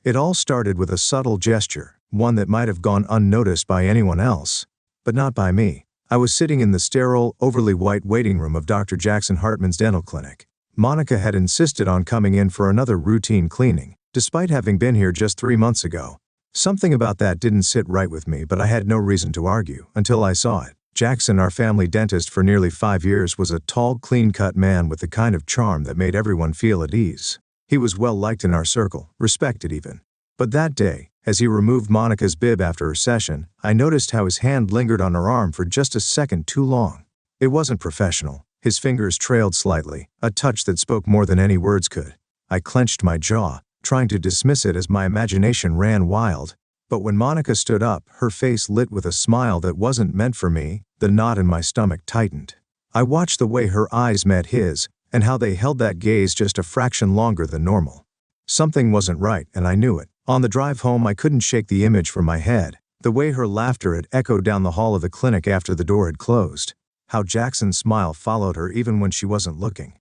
It all started with a subtle gesture, one that might have gone unnoticed by anyone else, but not by me. I was sitting in the sterile, overly white waiting room of Dr. Jackson Hartman's dental clinic. Monica had insisted on coming in for another routine cleaning, despite having been here just 3 months ago. Something about that didn't sit right with me, but I had no reason to argue until I saw it. Jackson, our family dentist for nearly 5 years, was a tall, clean-cut man with the kind of charm that made everyone feel at ease. He was well liked in our circle, respected even. But that day, as he removed Monica's bib after her session, I noticed how his hand lingered on her arm for just a second too long. It wasn't professional. His fingers trailed slightly, a touch that spoke more than any words could. I clenched my jaw, trying to dismiss it as my imagination ran wild. But when Monica stood up, her face lit with a smile that wasn't meant for me. The knot in my stomach tightened. I watched the way her eyes met his, and how they held that gaze just a fraction longer than normal. Something wasn't right, and I knew it. On the drive home, I couldn't shake the image from my head. The way her laughter had echoed down the hall of the clinic after the door had closed. How Jackson's smile followed her even when she wasn't looking.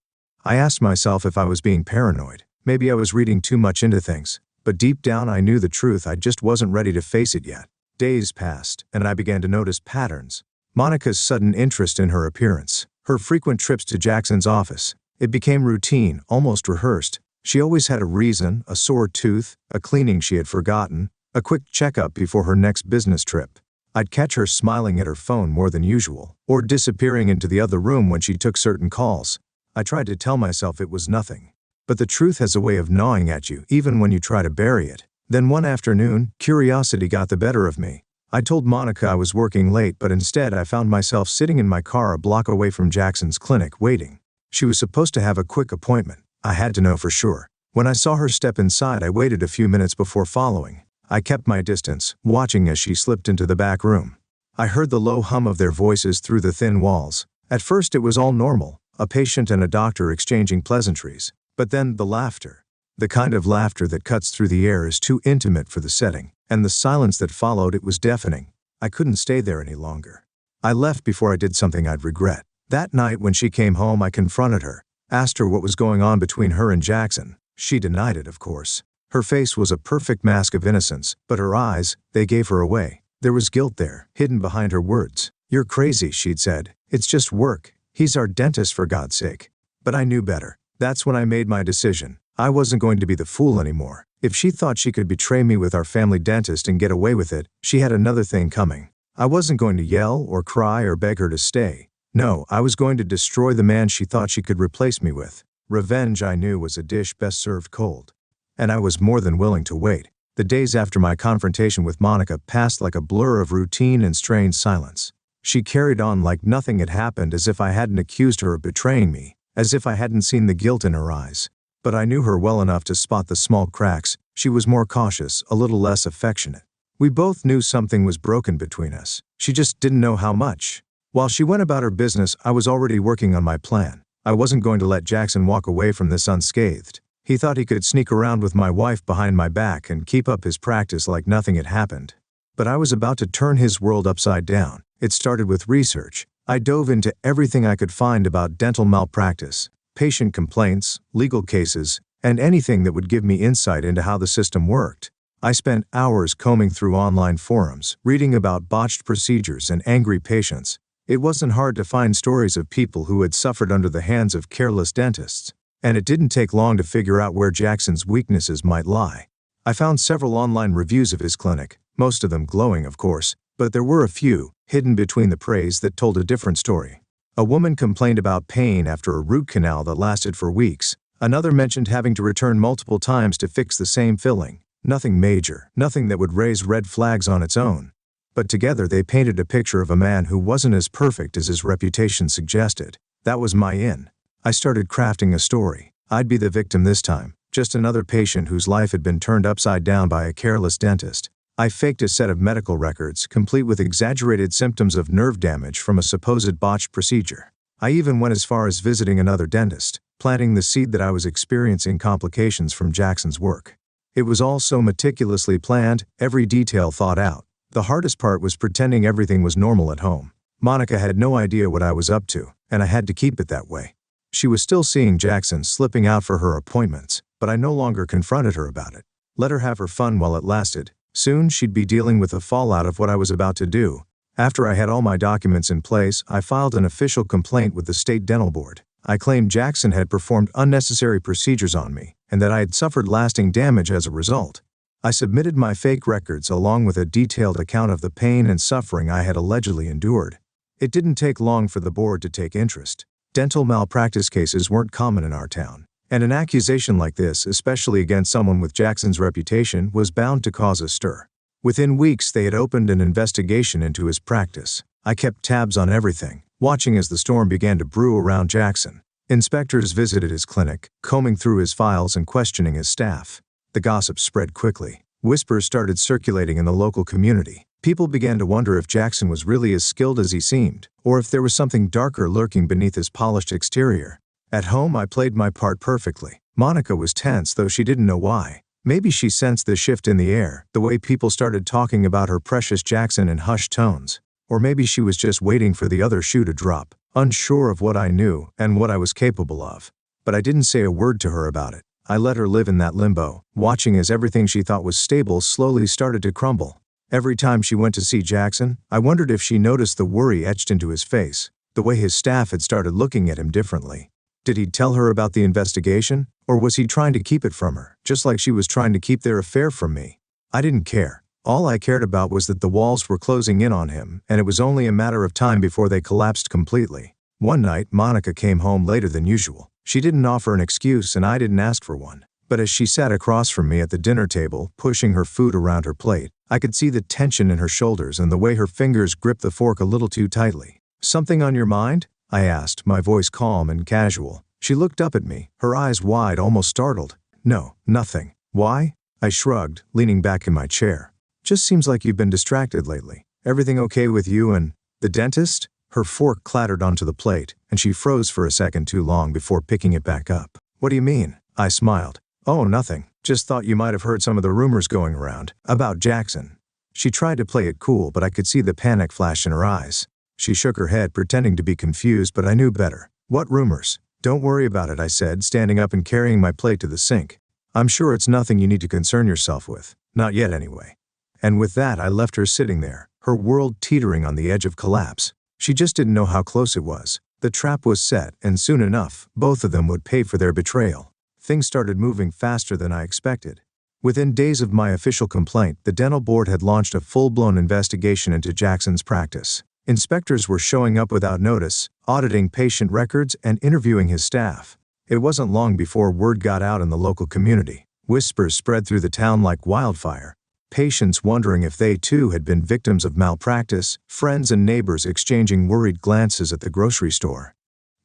I asked myself if I was being paranoid. Maybe I was reading too much into things. But deep down I knew the truth, I just wasn't ready to face it yet. Days passed, and I began to notice patterns. Monica's sudden interest in her appearance. Her frequent trips to Jackson's office. It became routine, almost rehearsed. She always had a reason, a sore tooth, a cleaning she had forgotten, a quick checkup before her next business trip. I'd catch her smiling at her phone more than usual, or disappearing into the other room when she took certain calls. I tried to tell myself it was nothing. But the truth has a way of gnawing at you, even when you try to bury it. Then one afternoon, curiosity got the better of me. I told Monica I was working late, but instead I found myself sitting in my car a block away from Jackson's clinic, waiting. She was supposed to have a quick appointment. I had to know for sure. When I saw her step inside, I waited a few minutes before following. I kept my distance, watching as she slipped into the back room. I heard the low hum of their voices through the thin walls. At first it was all normal, a patient and a doctor exchanging pleasantries. But then the laughter. The kind of laughter that cuts through the air is too intimate for the setting, and the silence that followed it was deafening. I couldn't stay there any longer. I left before I did something I'd regret. That night when she came home, I confronted her, asked her what was going on between her and Jackson. She denied it, of course. Her face was a perfect mask of innocence, but her eyes, they gave her away. There was guilt there, hidden behind her words. "You're crazy," she'd said. "It's just work. He's our dentist, for God's sake." But I knew better. That's when I made my decision. I wasn't going to be the fool anymore. If she thought she could betray me with our family dentist and get away with it, she had another thing coming. I wasn't going to yell or cry or beg her to stay. No, I was going to destroy the man she thought she could replace me with. Revenge, I knew, was a dish best served cold. And I was more than willing to wait. The days after my confrontation with Monica passed like a blur of routine and strained silence. She carried on like nothing had happened, as if I hadn't accused her of betraying me, as if I hadn't seen the guilt in her eyes. But I knew her well enough to spot the small cracks. She was more cautious, a little less affectionate. We both knew something was broken between us. She just didn't know how much. While she went about her business, I was already working on my plan. I wasn't going to let Jackson walk away from this unscathed. He thought he could sneak around with my wife behind my back and keep up his practice like nothing had happened. But I was about to turn his world upside down. It started with research. I dove into everything I could find about dental malpractice, patient complaints, legal cases, and anything that would give me insight into how the system worked. I spent hours combing through online forums, reading about botched procedures and angry patients. It wasn't hard to find stories of people who had suffered under the hands of careless dentists. And it didn't take long to figure out where Jackson's weaknesses might lie. I found several online reviews of his clinic, most of them glowing, of course, but there were a few, hidden between the praise, that told a different story. A woman complained about pain after a root canal that lasted for weeks. Another mentioned having to return multiple times to fix the same filling. Nothing major, nothing that would raise red flags on its own. But together they painted a picture of a man who wasn't as perfect as his reputation suggested. That was my in. I started crafting a story. I'd be the victim this time, just another patient whose life had been turned upside down by a careless dentist. I faked a set of medical records, complete with exaggerated symptoms of nerve damage from a supposed botched procedure. I even went as far as visiting another dentist, planting the seed that I was experiencing complications from Jackson's work. It was all so meticulously planned, every detail thought out. The hardest part was pretending everything was normal at home. Monica had no idea what I was up to, and I had to keep it that way. She was still seeing Jackson slipping out for her appointments, but I no longer confronted her about it. Let her have her fun while it lasted. Soon she'd be dealing with the fallout of what I was about to do. After I had all my documents in place, I filed an official complaint with the state dental board. I claimed Jackson had performed unnecessary procedures on me, and that I had suffered lasting damage as a result. I submitted my fake records along with a detailed account of the pain and suffering I had allegedly endured. It didn't take long for the board to take interest. Dental malpractice cases weren't common in our town, and an accusation like this, especially against someone with Jackson's reputation, was bound to cause a stir. Within weeks, they had opened an investigation into his practice. I kept tabs on everything, watching as the storm began to brew around Jackson. Inspectors visited his clinic, combing through his files and questioning his staff. The gossip spread quickly. Whispers started circulating in the local community. People began to wonder if Jackson was really as skilled as he seemed, or if there was something darker lurking beneath his polished exterior. At home, I played my part perfectly. Monica was tense, though she didn't know why. Maybe she sensed the shift in the air, the way people started talking about her precious Jackson in hushed tones. Or maybe she was just waiting for the other shoe to drop, unsure of what I knew and what I was capable of. But I didn't say a word to her about it. I let her live in that limbo, watching as everything she thought was stable slowly started to crumble. Every time she went to see Jackson, I wondered if she noticed the worry etched into his face, the way his staff had started looking at him differently. Did he tell her about the investigation, or was he trying to keep it from her, just like she was trying to keep their affair from me? I didn't care. All I cared about was that the walls were closing in on him, and it was only a matter of time before they collapsed completely. One night, Monica came home later than usual. She didn't offer an excuse, and I didn't ask for one. But as she sat across from me at the dinner table, pushing her food around her plate, I could see the tension in her shoulders and the way her fingers gripped the fork a little too tightly. "Something on your mind?" I asked, my voice calm and casual. She looked up at me, her eyes wide, almost startled. "No, nothing." "Why?" I shrugged, leaning back in my chair. "Just seems like you've been distracted lately. Everything okay with you and the dentist?" Her fork clattered onto the plate, and she froze for a second too long before picking it back up. "What do you mean?" I smiled. "Oh, nothing. Just thought you might have heard some of the rumors going around about Jackson." She tried to play it cool, but I could see the panic flash in her eyes. She shook her head, pretending to be confused, but I knew better. "What rumors?" "Don't worry about it," I said, standing up and carrying my plate to the sink. "I'm sure it's nothing you need to concern yourself with. Not yet, anyway." And with that, I left her sitting there, her world teetering on the edge of collapse. She just didn't know how close it was. The trap was set, and soon enough, both of them would pay for their betrayal. Things started moving faster than I expected. Within days of my official complaint, the dental board had launched a full-blown investigation into Jackson's practice. Inspectors were showing up without notice, auditing patient records and interviewing his staff. It wasn't long before word got out in the local community. Whispers spread through the town like wildfire. Patients wondering if they too had been victims of malpractice, friends and neighbors exchanging worried glances at the grocery store.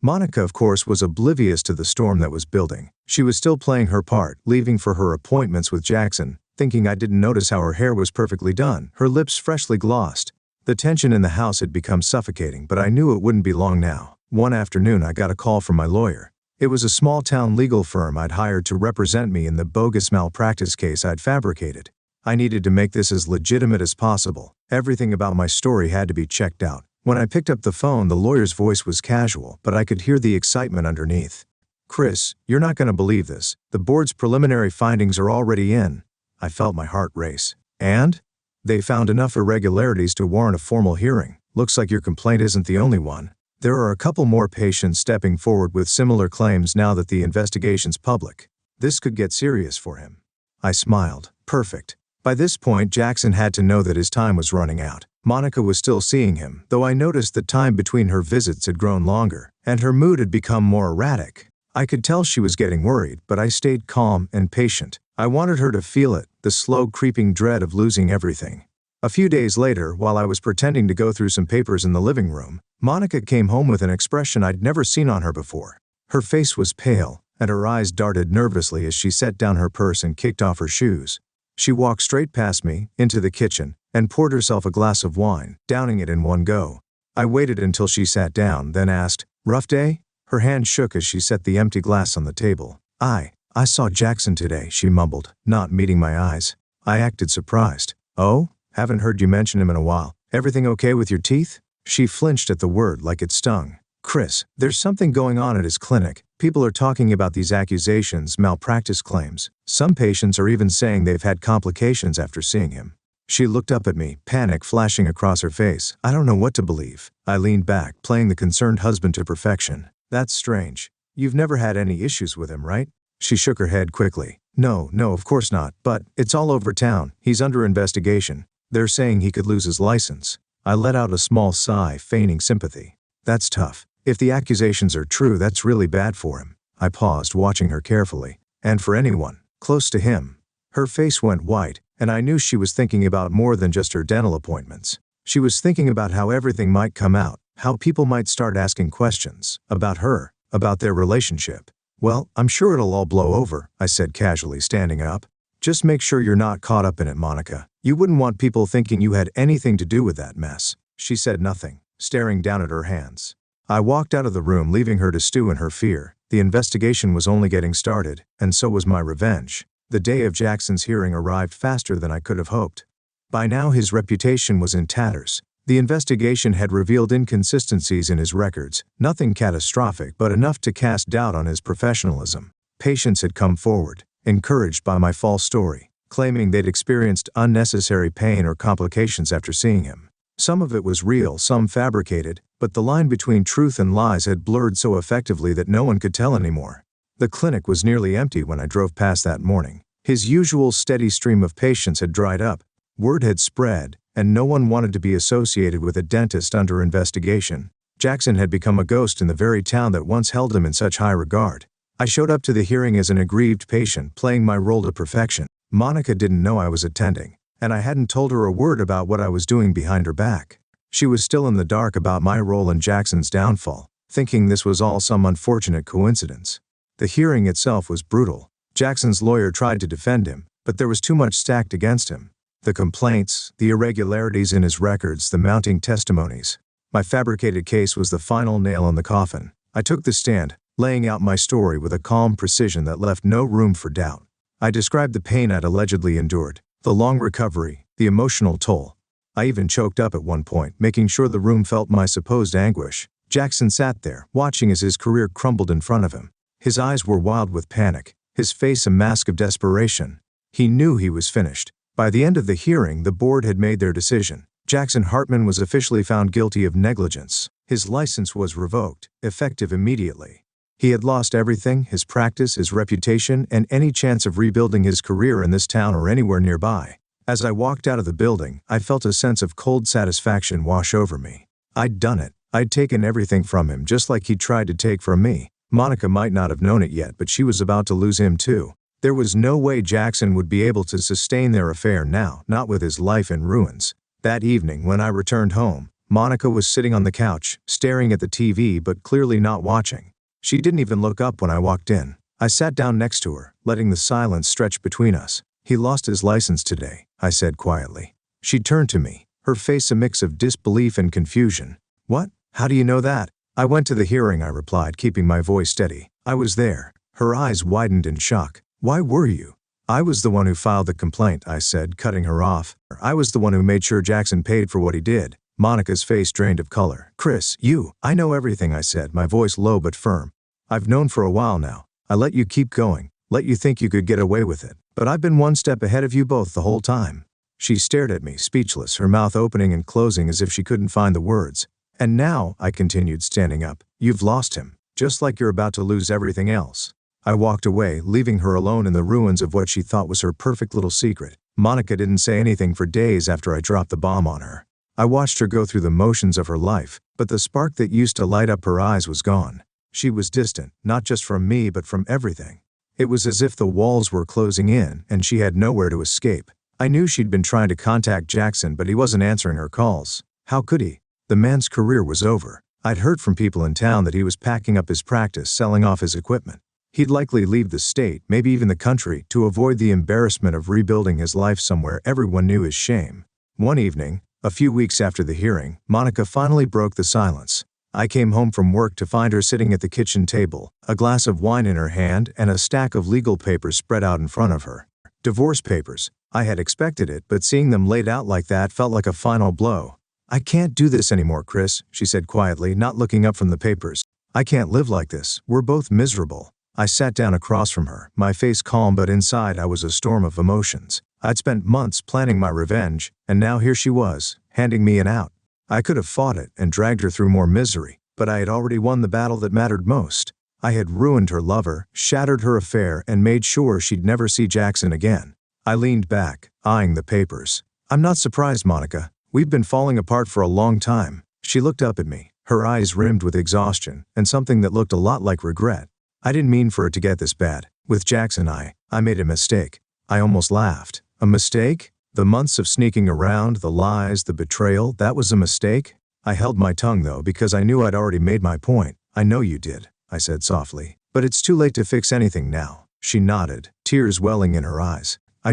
Monica, of course, was oblivious to the storm that was building. She was still playing her part, leaving for her appointments with Jackson, thinking I didn't notice how her hair was perfectly done, her lips freshly glossed. The tension in the house had become suffocating, but I knew it wouldn't be long now. One afternoon, I got a call from my lawyer. It was a small-town legal firm I'd hired to represent me in the bogus malpractice case I'd fabricated. I needed to make this as legitimate as possible. Everything about my story had to be checked out. When I picked up the phone, the lawyer's voice was casual, but I could hear the excitement underneath. "Chris, you're not going to believe this. The board's preliminary findings are already in." I felt my heart race. "And?" "They found enough irregularities to warrant a formal hearing. Looks like your complaint isn't the only one. There are a couple more patients stepping forward with similar claims now that the investigation's public. This could get serious for him." I smiled. Perfect. By this point, Jackson had to know that his time was running out. Monica was still seeing him, though I noticed the time between her visits had grown longer, and her mood had become more erratic. I could tell she was getting worried, but I stayed calm and patient. I wanted her to feel it, the slow creeping dread of losing everything. A few days later, while I was pretending to go through some papers in the living room, Monica came home with an expression I'd never seen on her before. Her face was pale, and her eyes darted nervously as she set down her purse and kicked off her shoes. She walked straight past me, into the kitchen, and poured herself a glass of wine, downing it in one go. I waited until she sat down, then asked, "Rough day?" Her hand shook as she set the empty glass on the table. I saw Jackson today," she mumbled, not meeting my eyes. I acted surprised. "Oh? Haven't heard you mention him in a while. Everything okay with your teeth?" She flinched at the word like it stung. "Chris, there's something going on at his clinic. People are talking about these accusations, malpractice claims. Some patients are even saying they've had complications after seeing him. She looked up at me, panic flashing across her face. I don't know what to believe. I leaned back, playing the concerned husband to perfection. That's strange. You've never had any issues with him, right? She shook her head quickly. No, of course not, but it's all over town. He's under investigation. They're saying he could lose his license. I let out a small sigh, feigning sympathy. That's tough. If the accusations are true, that's really bad for him. I paused, watching her carefully. And for anyone close to him. Her face went white, and I knew she was thinking about more than just her dental appointments. She was thinking about how everything might come out, how people might start asking questions about her, about their relationship. Well, I'm sure it'll all blow over, I said casually, standing up. Just make sure you're not caught up in it, Monica. You wouldn't want people thinking you had anything to do with that mess. She said nothing, staring down at her hands. I walked out of the room, leaving her to stew in her fear. The investigation was only getting started, and so was my revenge. The day of Jackson's hearing arrived faster than I could have hoped. By now his reputation was in tatters. The investigation had revealed inconsistencies in his records, nothing catastrophic but enough to cast doubt on his professionalism. Patients had come forward, encouraged by my false story, claiming they'd experienced unnecessary pain or complications after seeing him. Some of it was real, some fabricated, but the line between truth and lies had blurred so effectively that no one could tell anymore. The clinic was nearly empty when I drove past that morning. His usual steady stream of patients had dried up. Word had spread, and no one wanted to be associated with a dentist under investigation. Jackson had become a ghost in the very town that once held him in such high regard. I showed up to the hearing as an aggrieved patient, playing my role to perfection. Monica didn't know I was attending, and I hadn't told her a word about what I was doing behind her back. She was still in the dark about my role in Jackson's downfall, thinking this was all some unfortunate coincidence. The hearing itself was brutal. Jackson's lawyer tried to defend him, but there was too much stacked against him. The complaints, the irregularities in his records, the mounting testimonies. My fabricated case was the final nail in the coffin. I took the stand, laying out my story with a calm precision that left no room for doubt. I described the pain I'd allegedly endured, the long recovery, the emotional toll. I even choked up at one point, making sure the room felt my supposed anguish. Jackson sat there, watching as his career crumbled in front of him. His eyes were wild with panic, his face a mask of desperation. He knew he was finished. By the end of the hearing, the board had made their decision. Jackson Hartman was officially found guilty of negligence. His license was revoked, effective immediately. He had lost everything, his practice, his reputation, and any chance of rebuilding his career in this town or anywhere nearby. As I walked out of the building, I felt a sense of cold satisfaction wash over me. I'd done it. I'd taken everything from him, just like he'd tried to take from me. Monica might not have known it yet, but she was about to lose him too. There was no way Jackson would be able to sustain their affair now, not with his life in ruins. That evening, when I returned home, Monica was sitting on the couch, staring at the TV but clearly not watching. She didn't even look up when I walked in. I sat down next to her, letting the silence stretch between us. He lost his license today, I said quietly. She turned to me, her face a mix of disbelief and confusion. What? How do you know that? I went to the hearing, I replied, keeping my voice steady. I was there. Her eyes widened in shock. Why were you? I was the one who filed the complaint, I said, cutting her off. I was the one who made sure Jackson paid for what he did. Monica's face drained of color. Chris, I know everything, I said, my voice low but firm. I've known for a while now. I let you keep going, let you think you could get away with it. But I've been one step ahead of you both the whole time. She stared at me, speechless, her mouth opening and closing as if she couldn't find the words. And now, I continued, standing up, you've lost him, just like you're about to lose everything else. I walked away, leaving her alone in the ruins of what she thought was her perfect little secret. Monica didn't say anything for days after I dropped the bomb on her. I watched her go through the motions of her life, but the spark that used to light up her eyes was gone. She was distant, not just from me but from everything. It was as if the walls were closing in and she had nowhere to escape. I knew she'd been trying to contact Jackson, but he wasn't answering her calls. How could he? The man's career was over. I'd heard from people in town that he was packing up his practice, selling off his equipment. He'd likely leave the state, maybe even the country, to avoid the embarrassment of rebuilding his life somewhere everyone knew his shame. One evening, a few weeks after the hearing, Monica finally broke the silence. I came home from work to find her sitting at the kitchen table, a glass of wine in her hand and a stack of legal papers spread out in front of her. Divorce papers. I had expected it, but seeing them laid out like that felt like a final blow. I can't do this anymore, Chris, she said quietly, not looking up from the papers. I can't live like this, we're both miserable. I sat down across from her, my face calm but inside I was a storm of emotions. I'd spent months planning my revenge, and now here she was, handing me an out. I could have fought it and dragged her through more misery, but I had already won the battle that mattered most. I had ruined her lover, shattered her affair, and made sure she'd never see Jackson again. I leaned back, eyeing the papers. I'm not surprised, Monica. We've been falling apart for a long time. She looked up at me, her eyes rimmed with exhaustion, and something that looked a lot like regret. I didn't mean for it to get this bad. With Jackson I made a mistake. I almost laughed. A mistake? The months of sneaking around, the lies, the betrayal, that was a mistake? I held my tongue though because I knew I'd already made my point. I know you did, I said softly. But it's too late to fix anything now. She nodded, tears welling in her eyes. I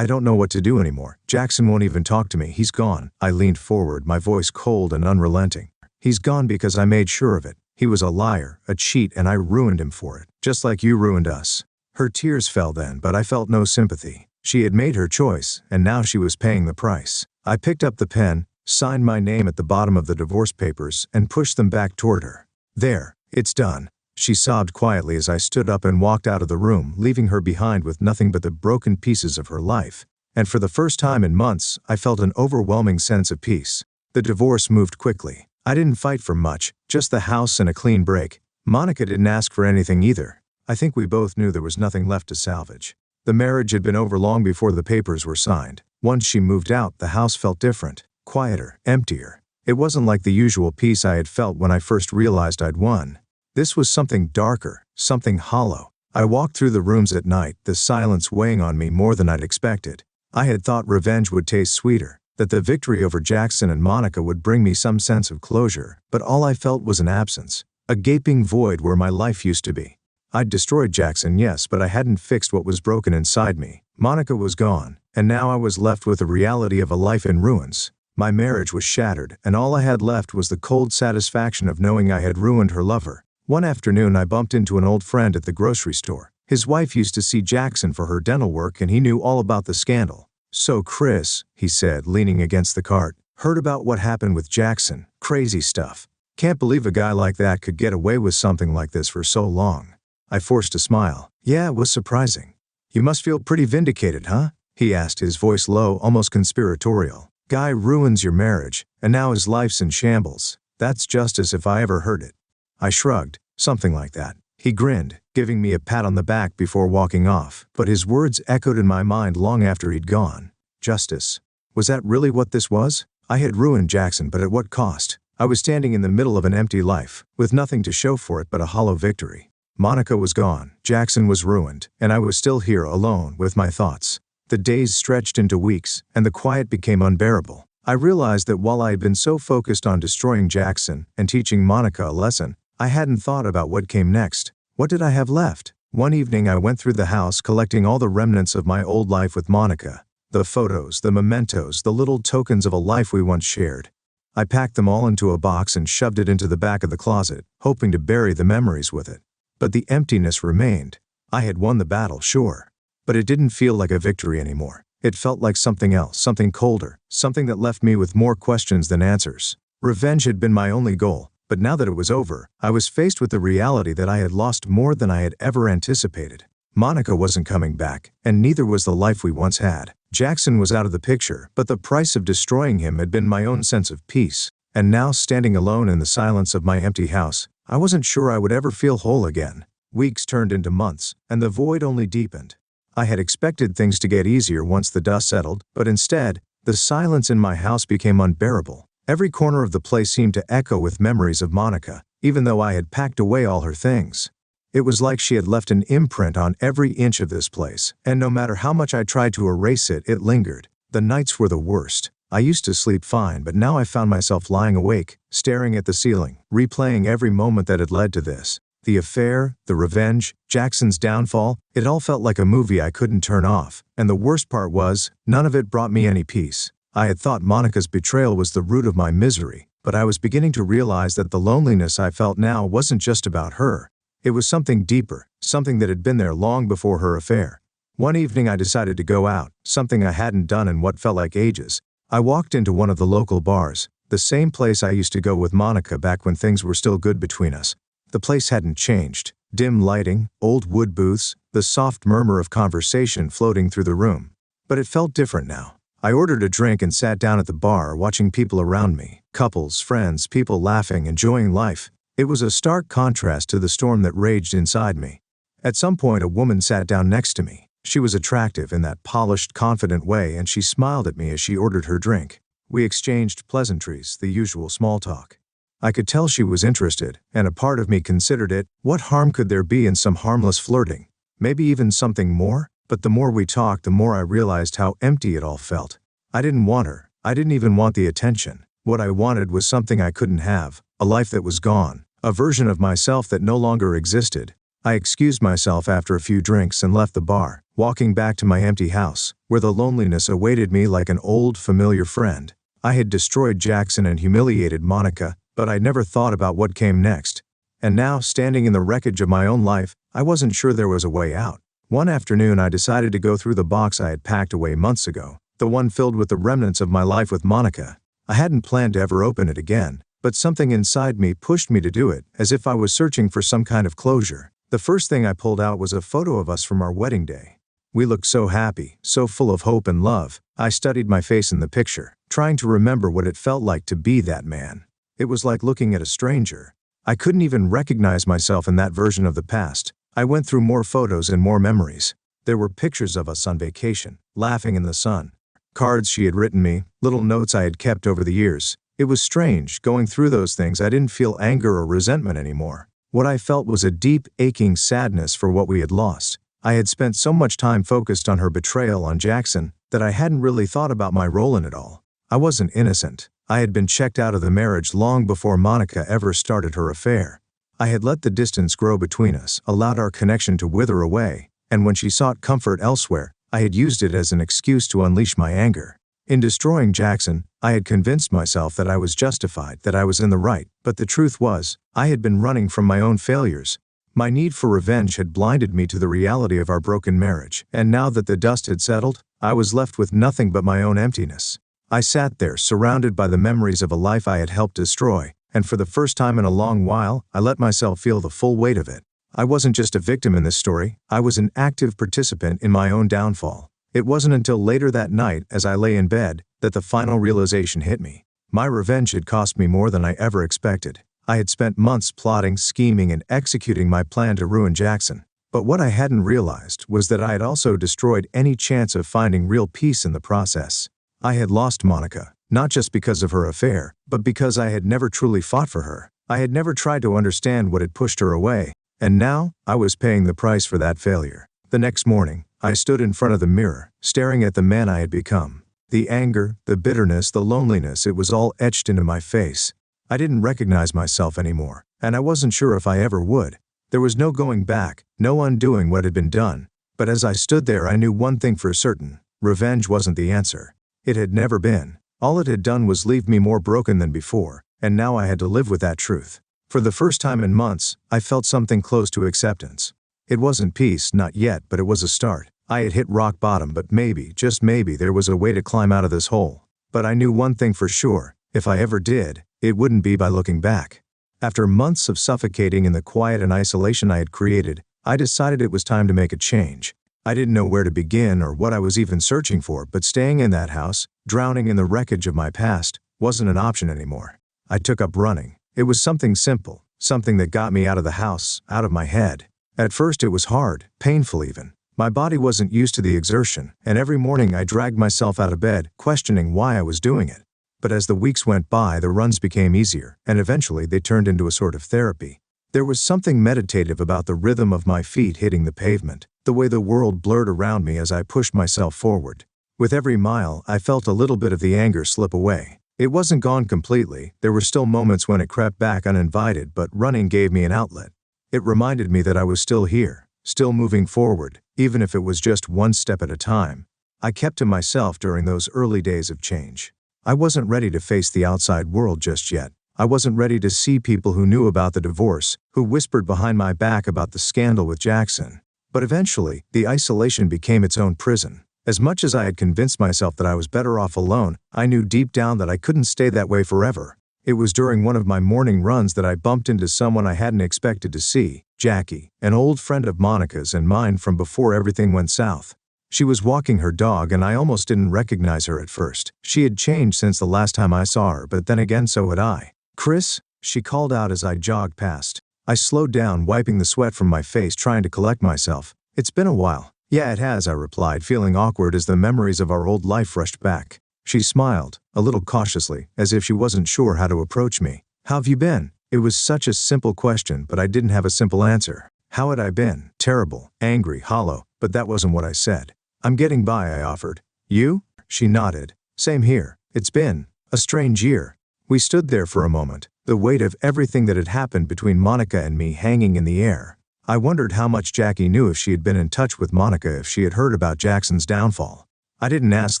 don't know what to do anymore. Jackson won't even talk to me. He's gone. I leaned forward, my voice cold and unrelenting. He's gone because I made sure of it. He was a liar, a cheat, and I ruined him for it, just like you ruined us. Her tears fell then, but I felt no sympathy. She had made her choice, and now she was paying the price. I picked up the pen, signed my name at the bottom of the divorce papers, and pushed them back toward her. There, it's done. She sobbed quietly as I stood up and walked out of the room, leaving her behind with nothing but the broken pieces of her life. And for the first time in months, I felt an overwhelming sense of peace. The divorce moved quickly. I didn't fight for much, just the house and a clean break. Monica didn't ask for anything either. I think we both knew there was nothing left to salvage. The marriage had been over long before the papers were signed. Once she moved out, the house felt different, quieter, emptier. It wasn't like the usual peace I had felt when I first realized I'd won. This was something darker, something hollow. I walked through the rooms at night, the silence weighing on me more than I'd expected. I had thought revenge would taste sweeter, that the victory over Jackson and Monica would bring me some sense of closure, but all I felt was an absence, a gaping void where my life used to be. I'd destroyed Jackson, yes, but I hadn't fixed what was broken inside me. Monica was gone, and now I was left with the reality of a life in ruins. My marriage was shattered, and all I had left was the cold satisfaction of knowing I had ruined her lover. One afternoon I bumped into an old friend at the grocery store. His wife used to see Jackson for her dental work and he knew all about the scandal. So Chris, he said, leaning against the cart, heard about what happened with Jackson. Crazy stuff. Can't believe a guy like that could get away with something like this for so long. I forced a smile. Yeah, it was surprising. You must feel pretty vindicated, huh? He asked, his voice low, almost conspiratorial. Guy ruins your marriage, and now his life's in shambles. That's justice if I ever heard it. I shrugged. Something like that. He grinned, giving me a pat on the back before walking off, but his words echoed in my mind long after he'd gone. Justice. Was that really what this was? I had ruined Jackson, but at what cost? I was standing in the middle of an empty life, with nothing to show for it but a hollow victory. Monica was gone, Jackson was ruined, and I was still here alone with my thoughts. The days stretched into weeks, and the quiet became unbearable. I realized that while I had been so focused on destroying Jackson and teaching Monica a lesson, I hadn't thought about what came next. What did I have left? One evening I went through the house collecting all the remnants of my old life with Monica. The photos, the mementos, the little tokens of a life we once shared. I packed them all into a box and shoved it into the back of the closet, hoping to bury the memories with it. But the emptiness remained. I had won the battle, sure. But it didn't feel like a victory anymore. It felt like something else, something colder, something that left me with more questions than answers. Revenge had been my only goal. But now that it was over, I was faced with the reality that I had lost more than I had ever anticipated. Monica wasn't coming back, and neither was the life we once had. Jackson was out of the picture, but the price of destroying him had been my own sense of peace. And now, standing alone in the silence of my empty house, I wasn't sure I would ever feel whole again. Weeks turned into months, and the void only deepened. I had expected things to get easier once the dust settled, but instead, the silence in my house became unbearable. Every corner of the place seemed to echo with memories of Monica, even though I had packed away all her things. It was like she had left an imprint on every inch of this place, and no matter how much I tried to erase it, it lingered. The nights were the worst. I used to sleep fine, but now I found myself lying awake, staring at the ceiling, replaying every moment that had led to this. The affair, the revenge, Jackson's downfall, it all felt like a movie I couldn't turn off, and the worst part was, none of it brought me any peace. I had thought Monica's betrayal was the root of my misery, but I was beginning to realize that the loneliness I felt now wasn't just about her. It was something deeper, something that had been there long before her affair. One evening I decided to go out, something I hadn't done in what felt like ages. I walked into one of the local bars, the same place I used to go with Monica back when things were still good between us. The place hadn't changed. Dim lighting, old wood booths, the soft murmur of conversation floating through the room. But it felt different now. I ordered a drink and sat down at the bar watching people around me. Couples, friends, people laughing, enjoying life. It was a stark contrast to the storm that raged inside me. At some point a woman sat down next to me. She was attractive in that polished, confident way, and she smiled at me as she ordered her drink. We exchanged pleasantries, the usual small talk. I could tell she was interested, and a part of me considered it. What harm could there be in some harmless flirting? Maybe even something more? But the more we talked, the more I realized how empty it all felt. I didn't want her. I didn't even want the attention. What I wanted was something I couldn't have, a life that was gone, a version of myself that no longer existed. I excused myself after a few drinks and left the bar, walking back to my empty house, where the loneliness awaited me like an old, familiar friend. I had destroyed Jackson and humiliated Monica, but I'd never thought about what came next. And now, standing in the wreckage of my own life, I wasn't sure there was a way out. One afternoon I decided to go through the box I had packed away months ago, the one filled with the remnants of my life with Monica. I hadn't planned to ever open it again, but something inside me pushed me to do it, as if I was searching for some kind of closure. The first thing I pulled out was a photo of us from our wedding day. We looked so happy, so full of hope and love. I studied my face in the picture, trying to remember what it felt like to be that man. It was like looking at a stranger. I couldn't even recognize myself in that version of the past. I went through more photos and more memories. There were pictures of us on vacation, laughing in the sun. Cards she had written me, little notes I had kept over the years. It was strange, going through those things I didn't feel anger or resentment anymore. What I felt was a deep, aching sadness for what we had lost. I had spent so much time focused on her betrayal on Jackson that I hadn't really thought about my role in it all. I wasn't innocent. I had been checked out of the marriage long before Monica ever started her affair. I had let the distance grow between us, allowed our connection to wither away, and when she sought comfort elsewhere, I had used it as an excuse to unleash my anger. In destroying Jackson, I had convinced myself that I was justified, that I was in the right, but the truth was, I had been running from my own failures. My need for revenge had blinded me to the reality of our broken marriage, and now that the dust had settled, I was left with nothing but my own emptiness. I sat there, surrounded by the memories of a life I had helped destroy, and for the first time in a long while, I let myself feel the full weight of it. I wasn't just a victim in this story, I was an active participant in my own downfall. It wasn't until later that night, as I lay in bed, that the final realization hit me. My revenge had cost me more than I ever expected. I had spent months plotting, scheming, and executing my plan to ruin Jackson. But what I hadn't realized was that I had also destroyed any chance of finding real peace in the process. I had lost Monica, not just because of her affair, but because I had never truly fought for her. I had never tried to understand what had pushed her away, and now, I was paying the price for that failure. The next morning, I stood in front of the mirror, staring at the man I had become. The anger, the bitterness, the loneliness, it was all etched into my face. I didn't recognize myself anymore, and I wasn't sure if I ever would. There was no going back, no undoing what had been done. But as I stood there, I knew one thing for certain: revenge wasn't the answer. It had never been. All it had done was leave me more broken than before, and now I had to live with that truth. For the first time in months, I felt something close to acceptance. It wasn't peace, not yet, but it was a start. I had hit rock bottom, but maybe, just maybe, there was a way to climb out of this hole. But I knew one thing for sure: if I ever did, it wouldn't be by looking back. After months of suffocating in the quiet and isolation I had created, I decided it was time to make a change. I didn't know where to begin or what I was even searching for, but staying in that house, drowning in the wreckage of my past, wasn't an option anymore. I took up running. It was something simple, something that got me out of the house, out of my head. At first it was hard, painful even. My body wasn't used to the exertion, and every morning I dragged myself out of bed, questioning why I was doing it. But as the weeks went by, the runs became easier, and eventually they turned into a sort of therapy. There was something meditative about the rhythm of my feet hitting the pavement, the way the world blurred around me as I pushed myself forward. With every mile, I felt a little bit of the anger slip away. It wasn't gone completely. There were still moments when it crept back uninvited, but running gave me an outlet. It reminded me that I was still here, still moving forward, even if it was just one step at a time. I kept to myself during those early days of change. I wasn't ready to face the outside world just yet. I wasn't ready to see people who knew about the divorce, who whispered behind my back about the scandal with Jackson. But eventually, the isolation became its own prison. As much as I had convinced myself that I was better off alone, I knew deep down that I couldn't stay that way forever. It was during one of my morning runs that I bumped into someone I hadn't expected to see, Jackie, an old friend of Monica's and mine from before everything went south. She was walking her dog and I almost didn't recognize her at first. She had changed since the last time I saw her, but then again so had I. "Chris," she called out as I jogged past. I slowed down, wiping the sweat from my face, trying to collect myself. "It's been a while." "Yeah, it has," I replied, feeling awkward as the memories of our old life rushed back. She smiled, a little cautiously, as if she wasn't sure how to approach me. "How have you been?" It was such a simple question, but I didn't have a simple answer. How had I been? Terrible, angry, hollow, but that wasn't what I said. "I'm getting by," I offered. "You?" She nodded. "Same here. It's been a strange year." We stood there for a moment, the weight of everything that had happened between Monica and me hanging in the air. I wondered how much Jackie knew, if she had been in touch with Monica, if she had heard about Jackson's downfall. I didn't ask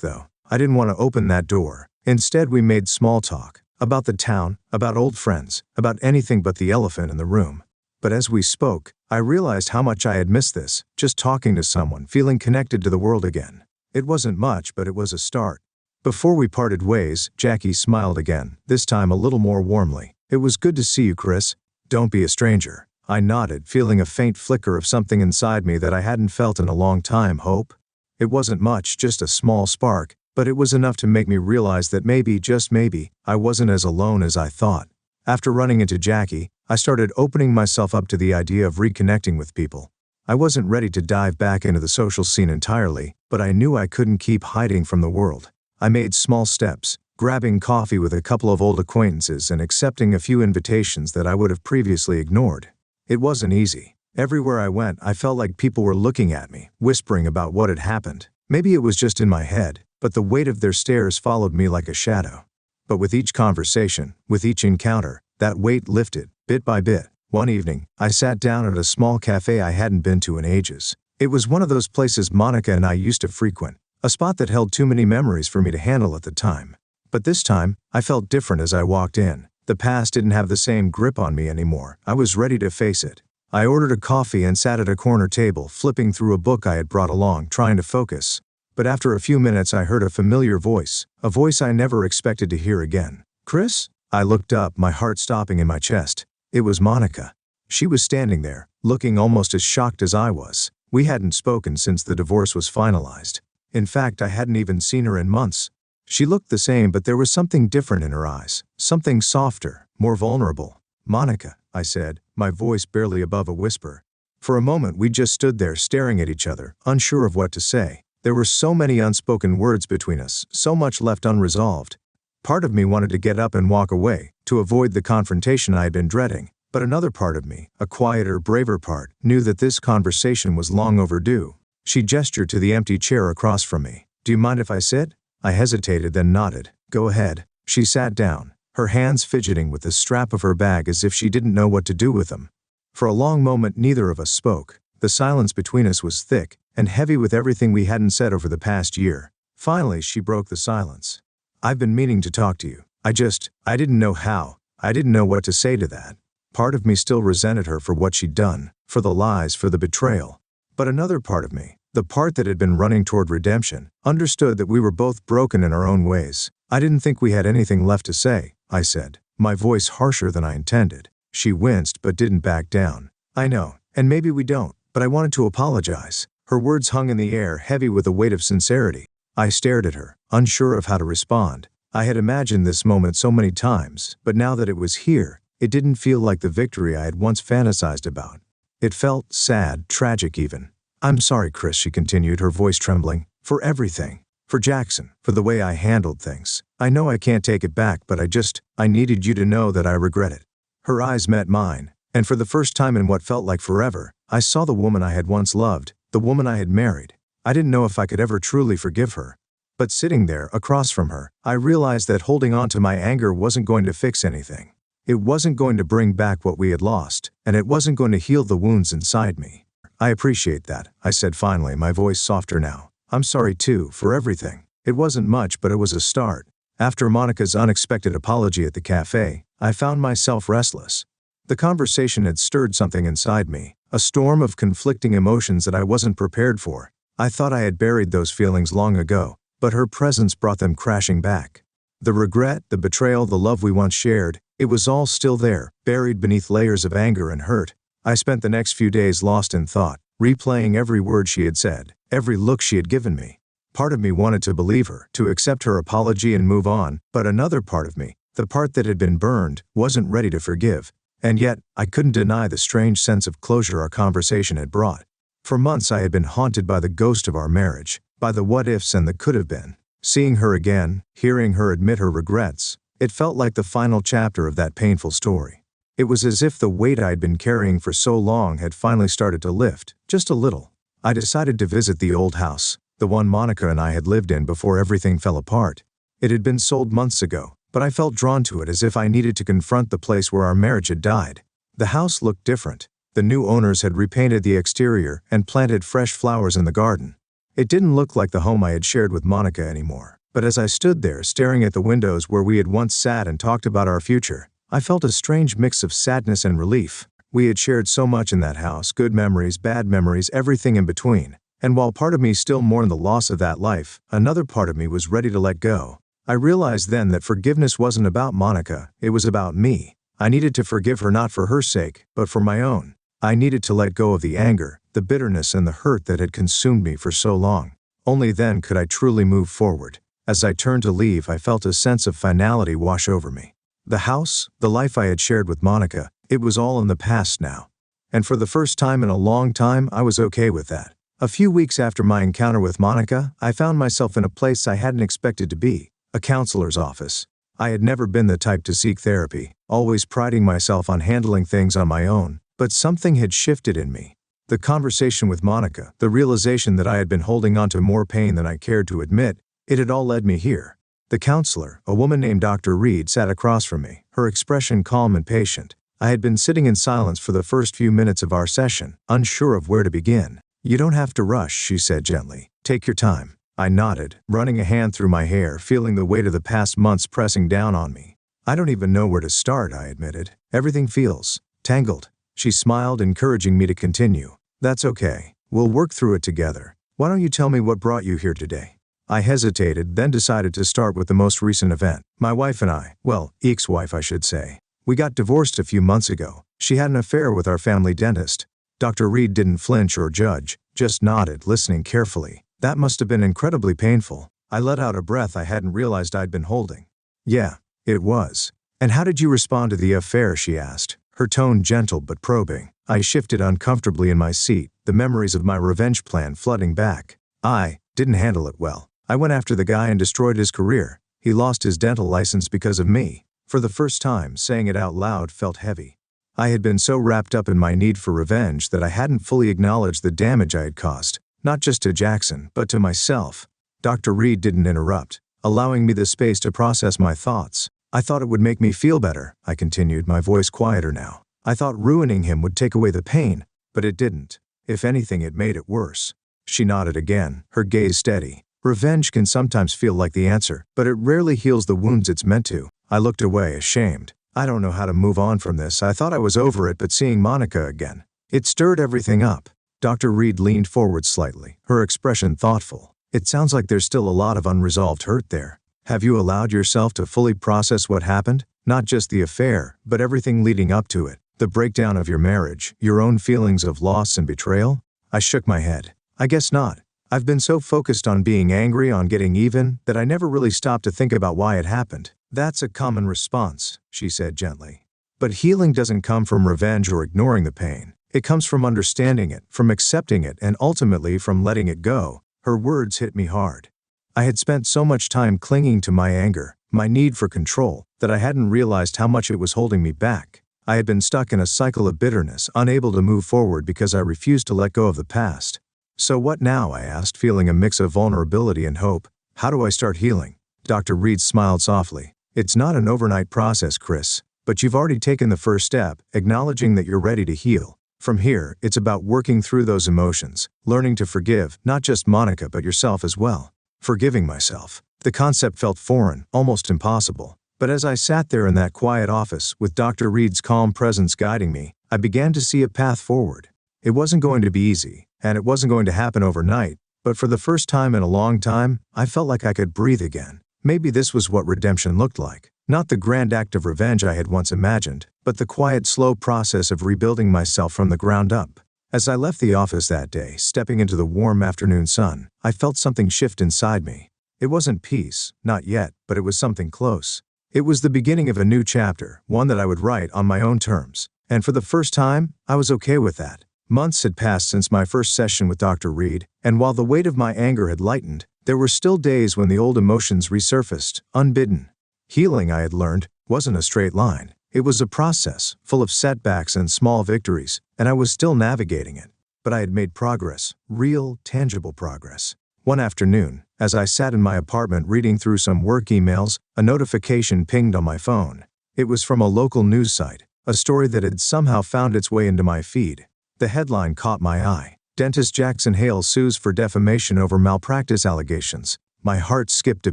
though. I didn't want to open that door. Instead, we made small talk. About the town, about old friends, about anything but the elephant in the room. But as we spoke, I realized how much I had missed this, just talking to someone, feeling connected to the world again. It wasn't much, but it was a start. Before we parted ways, Jackie smiled again, this time a little more warmly. "It was good to see you, Chris. Don't be a stranger." I nodded, feeling a faint flicker of something inside me that I hadn't felt in a long time. Hope? It wasn't much, just a small spark, but it was enough to make me realize that maybe, just maybe, I wasn't as alone as I thought. After running into Jackie, I started opening myself up to the idea of reconnecting with people. I wasn't ready to dive back into the social scene entirely, but I knew I couldn't keep hiding from the world. I made small steps, grabbing coffee with a couple of old acquaintances and accepting a few invitations that I would have previously ignored. It wasn't easy. Everywhere I went, I felt like people were looking at me, whispering about what had happened. Maybe it was just in my head, but the weight of their stares followed me like a shadow. But with each conversation, with each encounter, that weight lifted, bit by bit. One evening, I sat down at a small cafe I hadn't been to in ages. It was one of those places Monica and I used to frequent, a spot that held too many memories for me to handle at the time. But this time, I felt different as I walked in. The past didn't have the same grip on me anymore. I was ready to face it. I ordered a coffee and sat at a corner table, flipping through a book I had brought along, trying to focus. But after a few minutes I heard a familiar voice, a voice I never expected to hear again. "Chris?" I looked up, my heart stopping in my chest. It was Monica. She was standing there, looking almost as shocked as I was. We hadn't spoken since the divorce was finalized. In fact, I hadn't even seen her in months. She looked the same, but there was something different in her eyes, something softer, more vulnerable. "Monica," I said, my voice barely above a whisper. For a moment we just stood there staring at each other, unsure of what to say. There were so many unspoken words between us, so much left unresolved. Part of me wanted to get up and walk away, to avoid the confrontation I had been dreading, but another part of me, a quieter, braver part, knew that this conversation was long overdue. She gestured to the empty chair across from me. "Do you mind if I sit?" I hesitated, then nodded. "Go ahead." She sat down, her hands fidgeting with the strap of her bag as if she didn't know what to do with them. For a long moment neither of us spoke. The silence between us was thick and heavy with everything we hadn't said over the past year. Finally, she broke the silence. "I've been meaning to talk to you. I didn't know how. I didn't know what to say to that." Part of me still resented her for what she'd done, for the lies, for the betrayal. But another part of me, the part that had been running toward redemption, understood that we were both broken in our own ways. "I didn't think we had anything left to say," I said, my voice harsher than I intended. She winced but didn't back down. "I know, and maybe we don't, but I wanted to apologize." Her words hung in the air, heavy with the weight of sincerity. I stared at her, unsure of how to respond. I had imagined this moment so many times, but now that it was here, it didn't feel like the victory I had once fantasized about. It felt sad, tragic even. "I'm sorry, Chris," she continued, her voice trembling, "for everything. For Jackson, for the way I handled things. I know I can't take it back, but I needed you to know that I regret it." Her eyes met mine, and for the first time in what felt like forever, I saw the woman I had once loved, the woman I had married. I didn't know if I could ever truly forgive her. But sitting there, across from her, I realized that holding on to my anger wasn't going to fix anything. It wasn't going to bring back what we had lost, and it wasn't going to heal the wounds inside me. "I appreciate that," I said finally, my voice softer now. "I'm sorry too, for everything. It wasn't much, but it was a start." After Monica's unexpected apology at the cafe, I found myself restless. The conversation had stirred something inside me, a storm of conflicting emotions that I wasn't prepared for. I thought I had buried those feelings long ago, but her presence brought them crashing back. The regret, the betrayal, the love we once shared, it was all still there, buried beneath layers of anger and hurt. I spent the next few days lost in thought, replaying every word she had said, every look she had given me. Part of me wanted to believe her, to accept her apology and move on, but another part of me, the part that had been burned, wasn't ready to forgive. And yet, I couldn't deny the strange sense of closure our conversation had brought. For months I had been haunted by the ghost of our marriage, by the what-ifs and the could-have-been. Seeing her again, hearing her admit her regrets, it felt like the final chapter of that painful story. It was as if the weight I'd been carrying for so long had finally started to lift, just a little. I decided to visit the old house, the one Monica and I had lived in before everything fell apart. It had been sold months ago, but I felt drawn to it as if I needed to confront the place where our marriage had died. The house looked different. The new owners had repainted the exterior and planted fresh flowers in the garden. It didn't look like the home I had shared with Monica anymore, but as I stood there staring at the windows where we had once sat and talked about our future, I felt a strange mix of sadness and relief. We had shared so much in that house, good memories, bad memories, everything in between. And while part of me still mourned the loss of that life, another part of me was ready to let go. I realized then that forgiveness wasn't about Monica, it was about me. I needed to forgive her not for her sake, but for my own. I needed to let go of the anger, the bitterness and the hurt that had consumed me for so long. Only then could I truly move forward. As I turned to leave, I felt a sense of finality wash over me. The house, the life I had shared with Monica, it was all in the past now. And for the first time in a long time, I was okay with that. A few weeks after my encounter with Monica, I found myself in a place I hadn't expected to be, a counselor's office. I had never been the type to seek therapy, always priding myself on handling things on my own, but something had shifted in me. The conversation with Monica, the realization that I had been holding on to more pain than I cared to admit, it had all led me here. The counselor, a woman named Dr. Reed, sat across from me, her expression calm and patient. I had been sitting in silence for the first few minutes of our session, unsure of where to begin. "You don't have to rush," she said gently. "Take your time." I nodded, running a hand through my hair, feeling the weight of the past months pressing down on me. "I don't even know where to start," I admitted. "Everything feels tangled." She smiled, encouraging me to continue. "That's okay. We'll work through it together. Why don't you tell me what brought you here today?" I hesitated, then decided to start with the most recent event. My wife and I, well, ex-wife I should say, we got divorced a few months ago. She had an affair with our family dentist. Dr. Reed didn't flinch or judge, just nodded, listening carefully. "That must have been incredibly painful." I let out a breath I hadn't realized I'd been holding. "Yeah, it was." "And how did you respond to the affair?" she asked, her tone gentle but probing. I shifted uncomfortably in my seat, the memories of my revenge plan flooding back. I didn't handle it well. I went after the guy and destroyed his career. He lost his dental license because of me. For the first time, saying it out loud felt heavy. I had been so wrapped up in my need for revenge that I hadn't fully acknowledged the damage I had caused, not just to Jackson, but to myself. Dr. Reed didn't interrupt, allowing me the space to process my thoughts. "I thought it would make me feel better," I continued, my voice quieter now. "I thought ruining him would take away the pain, but it didn't. If anything, it made it worse." She nodded again, her gaze steady. "Revenge can sometimes feel like the answer, but it rarely heals the wounds it's meant to." I looked away, ashamed. I don't know how to move on from this. I thought I was over it, but seeing Monica again, it stirred everything up. Dr. Reed leaned forward slightly, her expression thoughtful. "It sounds like there's still a lot of unresolved hurt there. Have you allowed yourself to fully process what happened? Not just the affair, but everything leading up to it. The breakdown of your marriage, your own feelings of loss and betrayal?" I shook my head. "I guess not. I've been so focused on being angry, on getting even, that I never really stopped to think about why it happened." "That's a common response," she said gently. "But healing doesn't come from revenge or ignoring the pain. It comes from understanding it, from accepting it, and ultimately from letting it go." Her words hit me hard. I had spent so much time clinging to my anger, my need for control, that I hadn't realized how much it was holding me back. I had been stuck in a cycle of bitterness, unable to move forward because I refused to let go of the past. "So what now?" I asked, feeling a mix of vulnerability and hope. "How do I start healing?" Dr. Reed smiled softly. "It's not an overnight process, Chris, but you've already taken the first step, acknowledging that you're ready to heal. From here, it's about working through those emotions, learning to forgive, not just Monica but yourself as well." Forgiving myself. The concept felt foreign, almost impossible. But as I sat there in that quiet office, with Dr. Reed's calm presence guiding me, I began to see a path forward. It wasn't going to be easy, and it wasn't going to happen overnight, but for the first time in a long time, I felt like I could breathe again. Maybe this was what redemption looked like. Not the grand act of revenge I had once imagined, but the quiet, slow process of rebuilding myself from the ground up. As I left the office that day, stepping into the warm afternoon sun, I felt something shift inside me. It wasn't peace, not yet, but it was something close. It was the beginning of a new chapter, one that I would write on my own terms. And for the first time, I was okay with that. Months had passed since my first session with Dr. Reed, and while the weight of my anger had lightened, there were still days when the old emotions resurfaced, unbidden. Healing, I had learned, wasn't a straight line. It was a process, full of setbacks and small victories, and I was still navigating it. But I had made progress, real, tangible progress. One afternoon, as I sat in my apartment reading through some work emails, a notification pinged on my phone. It was from a local news site, a story that had somehow found its way into my feed. The headline caught my eye. Dentist Jackson Hale sues for defamation over malpractice allegations. My heart skipped a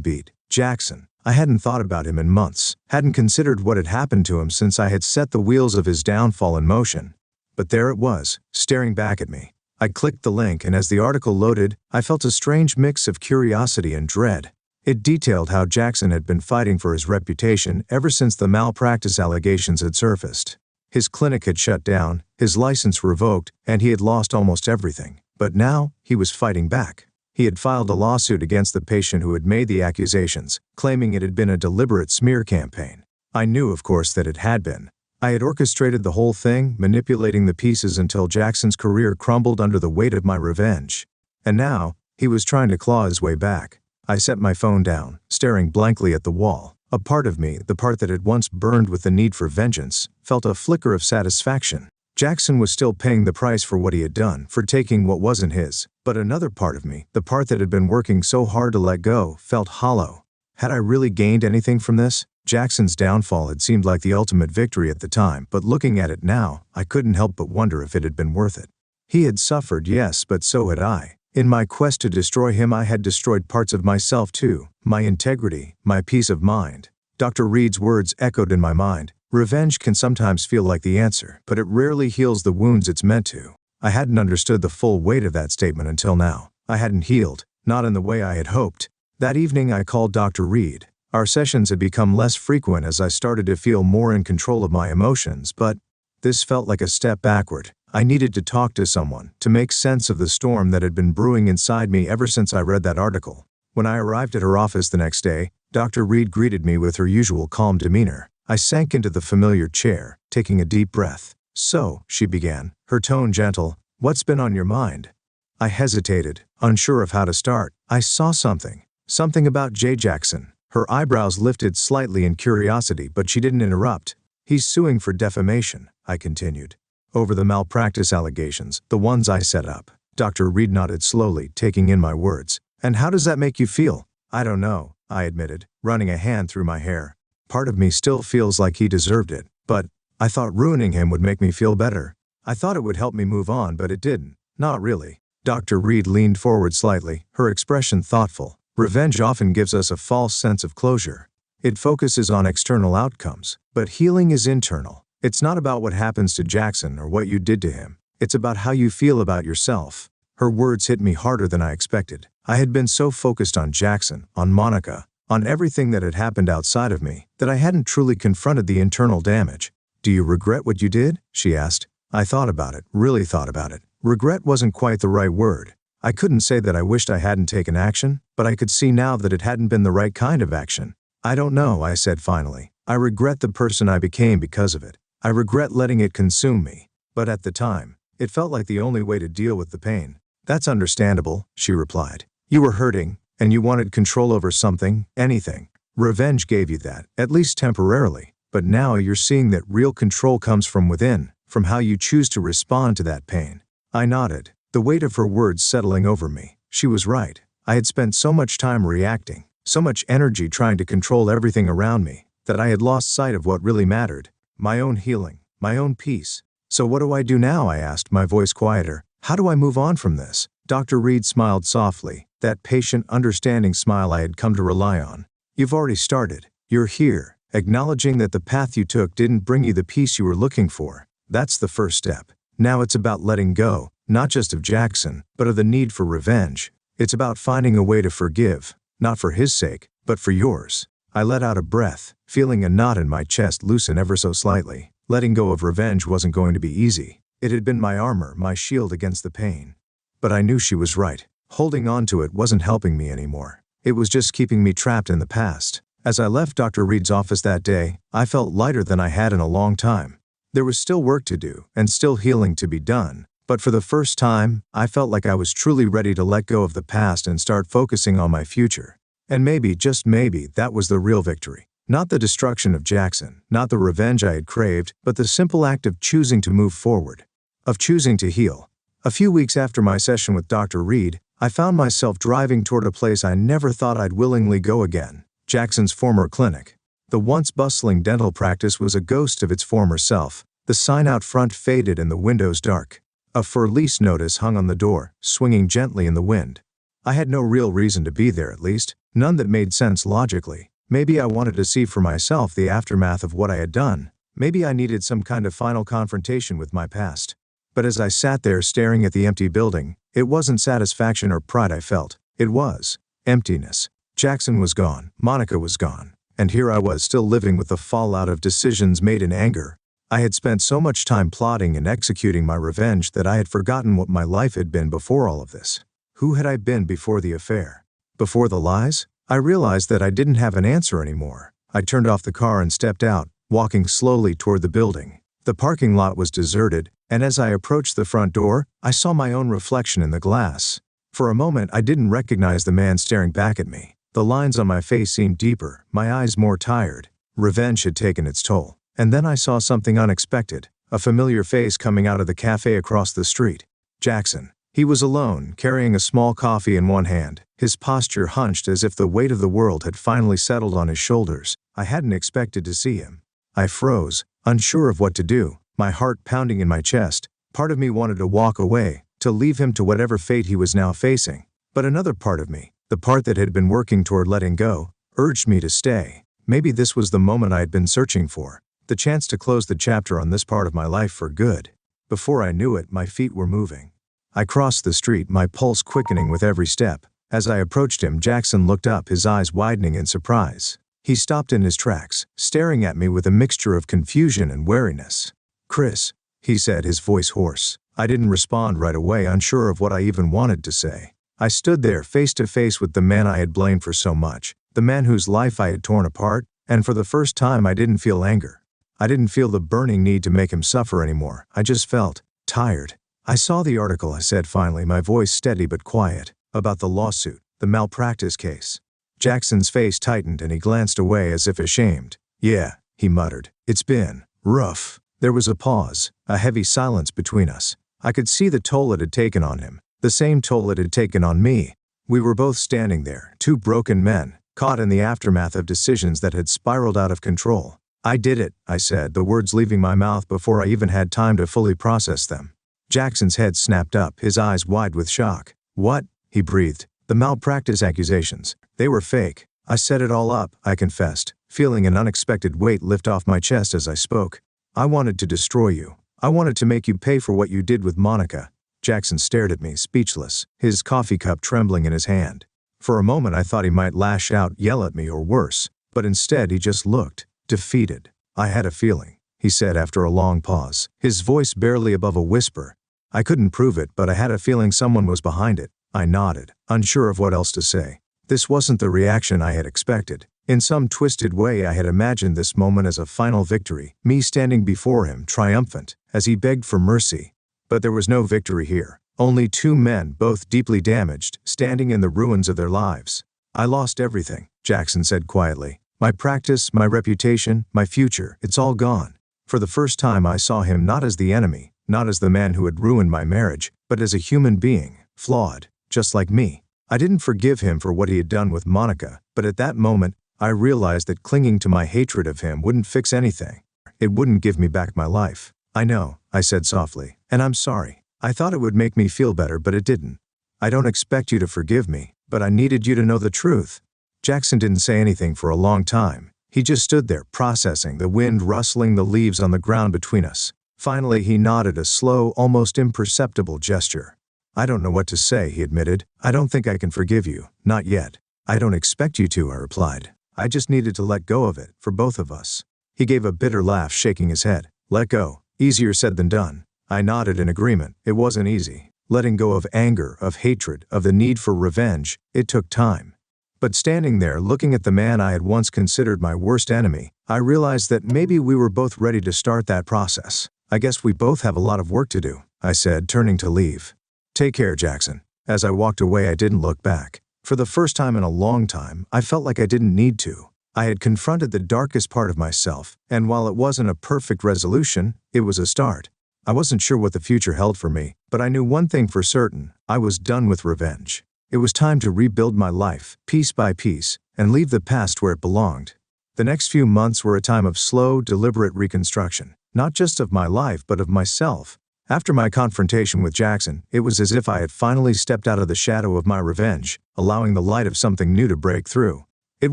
beat. Jackson. I hadn't thought about him in months, hadn't considered what had happened to him since I had set the wheels of his downfall in motion. But there it was, staring back at me. I clicked the link, and as the article loaded, I felt a strange mix of curiosity and dread. It detailed how Jackson had been fighting for his reputation ever since the malpractice allegations had surfaced. His clinic had shut down, his license revoked, and he had lost almost everything. But now, he was fighting back. He had filed a lawsuit against the patient who had made the accusations, claiming it had been a deliberate smear campaign. I knew, of course, that it had been. I had orchestrated the whole thing, manipulating the pieces until Jackson's career crumbled under the weight of my revenge. And now, he was trying to claw his way back. I set my phone down, staring blankly at the wall. A part of me, the part that had once burned with the need for vengeance, felt a flicker of satisfaction. Jackson was still paying the price for what he had done, for taking what wasn't his. But another part of me, the part that had been working so hard to let go, felt hollow. Had I really gained anything from this? Jackson's downfall had seemed like the ultimate victory at the time, but looking at it now, I couldn't help but wonder if it had been worth it. He had suffered, yes, but so had I. In my quest to destroy him, I had destroyed parts of myself too, my integrity, my peace of mind. Dr. Reed's words echoed in my mind. Revenge can sometimes feel like the answer, but it rarely heals the wounds it's meant to. I hadn't understood the full weight of that statement until now. I hadn't healed, not in the way I had hoped. That evening I called Dr. Reed. Our sessions had become less frequent as I started to feel more in control of my emotions, but this felt like a step backward. I needed to talk to someone, to make sense of the storm that had been brewing inside me ever since I read that article. When I arrived at her office the next day, Dr. Reed greeted me with her usual calm demeanor. I sank into the familiar chair, taking a deep breath. "So," she began, her tone gentle, "what's been on your mind?" I hesitated, unsure of how to start. I saw something about J. Jackson. Her eyebrows lifted slightly in curiosity, but she didn't interrupt. "He's suing for defamation," I continued. "Over the malpractice allegations, the ones I set up." Dr. Reed nodded slowly, taking in my words. "And how does that make you feel?" "I don't know," I admitted, running a hand through my hair. "Part of me still feels like he deserved it, but I thought ruining him would make me feel better. I thought it would help me move on, but it didn't. Not really." Dr. Reed leaned forward slightly, her expression thoughtful. "Revenge often gives us a false sense of closure. It focuses on external outcomes, but healing is internal. It's not about what happens to Jackson or what you did to him. It's about how you feel about yourself." Her words hit me harder than I expected. I had been so focused on Jackson, on Monica, on everything that had happened outside of me, that I hadn't truly confronted the internal damage. "Do you regret what you did?" she asked. I thought about it, really thought about it. Regret wasn't quite the right word. I couldn't say that I wished I hadn't taken action, but I could see now that it hadn't been the right kind of action. "I don't know," I said finally. "I regret the person I became because of it. I regret letting it consume me. But at the time, it felt like the only way to deal with the pain." "That's understandable," she replied. "You were hurting, and you wanted control over something, anything. Revenge gave you that, at least temporarily. But now you're seeing that real control comes from within, from how you choose to respond to that pain." I nodded, the weight of her words settling over me. She was right. I had spent so much time reacting, so much energy trying to control everything around me, that I had lost sight of what really mattered. My own healing, my own peace. "So what do I do now?" I asked, my voice quieter. "How do I move on from this?" Dr. Reed smiled softly, that patient, understanding smile I had come to rely on. "You've already started. You're here, acknowledging that the path you took didn't bring you the peace you were looking for. That's the first step. Now it's about letting go, not just of Jackson, but of the need for revenge. It's about finding a way to forgive, not for his sake, But for yours. I let out a breath, feeling a knot in my chest loosen ever so slightly. Letting go of revenge wasn't going to be easy. It had been my armor, my shield against the pain. But I knew she was right. Holding on to it wasn't helping me anymore. It was just keeping me trapped in the past. As I left Dr. Reed's office that day, I felt lighter than I had in a long time. There was still work to do, and still healing to be done. But for the first time, I felt like I was truly ready to let go of the past and start focusing on my future. And maybe, just maybe, that was the real victory. Not the destruction of Jackson, not the revenge I had craved, but the simple act of choosing to move forward. Of choosing to heal. A few weeks after my session with Dr. Reed, I found myself driving toward a place I never thought I'd willingly go again. Jackson's former clinic. The once bustling dental practice was a ghost of its former self. The sign out front faded and the windows dark. A for lease notice hung on the door, swinging gently in the wind. I had no real reason to be there, at least, none that made sense logically. Maybe I wanted to see for myself the aftermath of what I had done. Maybe I needed some kind of final confrontation with my past. But as I sat there staring at the empty building, it wasn't satisfaction or pride I felt. It was emptiness. Jackson was gone, Monica was gone, and here I was still living with the fallout of decisions made in anger. I had spent so much time plotting and executing my revenge that I had forgotten what my life had been before all of this. Who had I been before the affair? Before the lies? I realized that I didn't have an answer anymore. I turned off the car and stepped out, walking slowly toward the building. The parking lot was deserted, and as I approached the front door, I saw my own reflection in the glass. For a moment, I didn't recognize the man staring back at me. The lines on my face seemed deeper, my eyes more tired. Revenge had taken its toll. And then I saw something unexpected, a familiar face coming out of the cafe across the street. Jackson. He was alone, carrying a small coffee in one hand, his posture hunched as if the weight of the world had finally settled on his shoulders. I hadn't expected to see him. I froze, unsure of what to do, my heart pounding in my chest. Part of me wanted to walk away, to leave him to whatever fate he was now facing. But another part of me, the part that had been working toward letting go, urged me to stay. Maybe this was the moment I had been searching for. The chance to close the chapter on this part of my life for good. Before I knew it, my feet were moving. I crossed the street, my pulse quickening with every step. As I approached him, Jackson looked up, his eyes widening in surprise. He stopped in his tracks, staring at me with a mixture of confusion and wariness. "Chris," he said, his voice hoarse. I didn't respond right away, unsure of what I even wanted to say. I stood there face to face with the man I had blamed for so much, the man whose life I had torn apart, and for the first time I didn't feel anger. I didn't feel the burning need to make him suffer anymore. I just felt tired. "I saw the article," I said finally, my voice steady but quiet, "about the lawsuit, the malpractice case." Jackson's face tightened and he glanced away as if ashamed. "Yeah," he muttered. "It's been rough." There was a pause, a heavy silence between us. I could see the toll it had taken on him, the same toll it had taken on me. We were both standing there, two broken men, caught in the aftermath of decisions that had spiraled out of control. "I did it," I said, the words leaving my mouth before I even had time to fully process them. Jackson's head snapped up, his eyes wide with shock. "What?" he breathed. "The malpractice accusations. They were fake. I set it all up," I confessed, feeling an unexpected weight lift off my chest as I spoke. "I wanted to destroy you. I wanted to make you pay for what you did with Monica." Jackson stared at me, speechless, his coffee cup trembling in his hand. For a moment I thought he might lash out, yell at me, or worse, but instead he just looked defeated. "I had a feeling," he said after a long pause, his voice barely above a whisper. "I couldn't prove it, but I had a feeling someone was behind it." I nodded, unsure of what else to say. This wasn't the reaction I had expected. In some twisted way I had imagined this moment as a final victory, me standing before him, triumphant, as he begged for mercy. But there was no victory here. Only two men, both deeply damaged, standing in the ruins of their lives. "I lost everything," Jackson said quietly. "My practice, my reputation, my future, it's all gone." For the first time I saw him not as the enemy, not as the man who had ruined my marriage, but as a human being, flawed, just like me. I didn't forgive him for what he had done with Monica, but at that moment, I realized that clinging to my hatred of him wouldn't fix anything. It wouldn't give me back my life. "I know," I said softly, "and I'm sorry. I thought it would make me feel better, but it didn't. I don't expect you to forgive me, but I needed you to know the truth." Jackson didn't say anything for a long time. He just stood there, processing, the wind rustling the leaves on the ground between us. Finally, he nodded, a slow, almost imperceptible gesture. "I don't know what to say," he admitted. "I don't think I can forgive you, not yet. I don't expect you to, I replied. I just needed to let go of it, for both of us. He gave a bitter laugh, shaking his head. Let go. Easier said than done. I nodded in agreement. It wasn't easy. Letting go of anger, of hatred, of the need for revenge, it took time. But standing there looking at the man I had once considered my worst enemy, I realized that maybe we were both ready to start that process. I guess we both have a lot of work to do, I said, turning to leave. Take care, Jackson. As I walked away, I didn't look back. For the first time in a long time, I felt like I didn't need to. I had confronted the darkest part of myself, and while it wasn't a perfect resolution, it was a start. I wasn't sure what the future held for me, but I knew one thing for certain: I was done with revenge. It was time to rebuild my life, piece by piece, and leave the past where it belonged. The next few months were a time of slow, deliberate reconstruction, not just of my life but of myself. After my confrontation with Jackson, it was as if I had finally stepped out of the shadow of my revenge, allowing the light of something new to break through. It